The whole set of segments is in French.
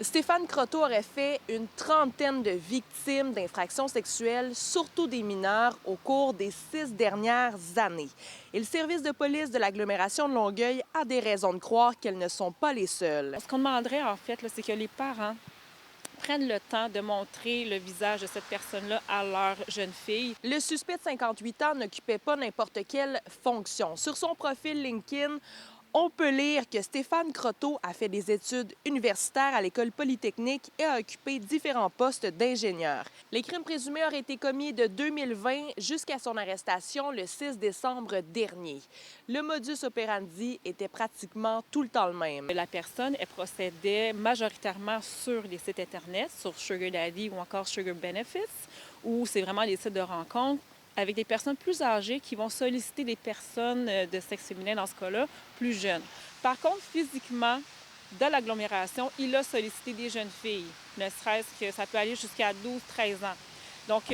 Stéphane Croteau aurait fait une trentaine de victimes d'infractions sexuelles, surtout des mineurs, au cours des 6 dernières années. Et le service de police de l'agglomération de Longueuil a des raisons de croire qu'elles ne sont pas les seules. Ce qu'on demanderait, en fait, là, c'est que les parents prennent le temps de montrer le visage de cette personne-là à leur jeune fille. Le suspect de 58 ans n'occupait pas n'importe quelle fonction. Sur son profil LinkedIn, on peut lire que Stéphane Croteau a fait des études universitaires à l'École polytechnique et a occupé différents postes d'ingénieur. Les crimes présumés auraient été commis de 2020 jusqu'à son arrestation le 6 décembre dernier. Le modus operandi était pratiquement tout le temps le même. La personne, elle procédait majoritairement sur les sites Internet, sur Sugar Daddy ou encore Sugar Benefits, où c'est vraiment des sites de rencontres avec des personnes plus âgées qui vont solliciter des personnes de sexe féminin, dans ce cas-là, plus jeunes. Par contre, physiquement, dans l'agglomération, il a sollicité des jeunes filles, ne serait-ce que ça peut aller jusqu'à 12-13 ans. Donc,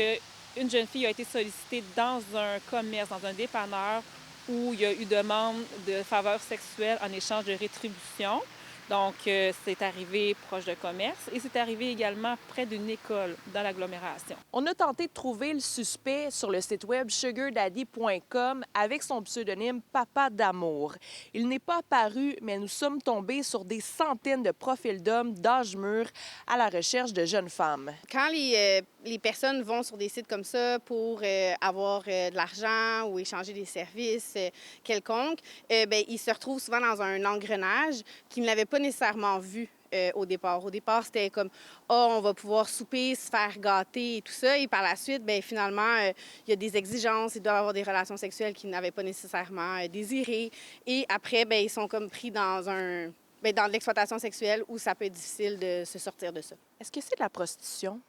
une jeune fille a été sollicitée dans un commerce, dans un dépanneur, où il y a eu demande de faveur sexuelle en échange de rétribution. Donc, c'est arrivé proche de commerce et c'est arrivé également près d'une école dans l'agglomération. On a tenté de trouver le suspect sur le site web sugardaddy.com avec son pseudonyme Papa d'amour. Il n'est pas apparu, mais nous sommes tombés sur des centaines de profils d'hommes d'âge mûr à la recherche de jeunes femmes. Quand les personnes vont sur des sites comme ça pour avoir de l'argent ou échanger des services quelconques, bien, ils se retrouvent souvent dans un engrenage qu'ils n'avaient pas nécessairement vu au départ. Au départ, c'était comme « Ah, on va pouvoir souper, se faire gâter et tout ça ». Et par la suite, bien, finalement, il y a des exigences, ils doivent avoir des relations sexuelles qu'ils n'avaient pas nécessairement désirées. Et après, bien, ils sont comme pris dans dans l'exploitation sexuelle où ça peut être difficile de se sortir de ça. Est-ce que c'est de la prostitution?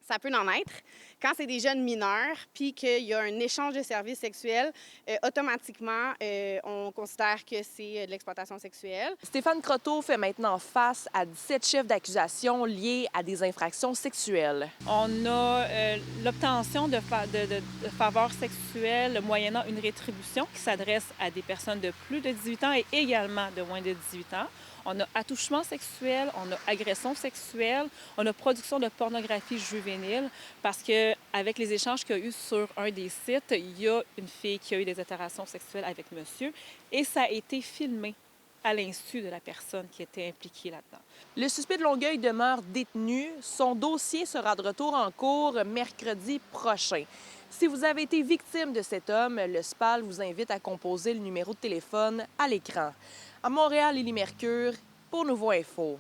Ça peut en être. Quand c'est des jeunes mineurs, puis qu'il y a un échange de services sexuels, automatiquement, on considère que c'est de l'exploitation sexuelle. Stéphane Croteau fait maintenant face à 17 chefs d'accusation liés à des infractions sexuelles. On a l'obtention de faveurs sexuelles moyennant une rétribution qui s'adresse à des personnes de plus de 18 ans et également de moins de 18 ans. On a attouchement sexuel, on a agression sexuelle, on a production de pornographie juvénile parce qu'avec les échanges qu'il y a eu sur un des sites, il y a une fille qui a eu des interactions sexuelles avec monsieur et ça a été filmé à l'insu de la personne qui était impliquée là-dedans. Le suspect de Longueuil demeure détenu. Son dossier sera de retour en cours mercredi prochain. Si vous avez été victime de cet homme, le SPAL vous invite à composer le numéro de téléphone à l'écran. À Montréal, Élie Mercure, pour Nouveau Info.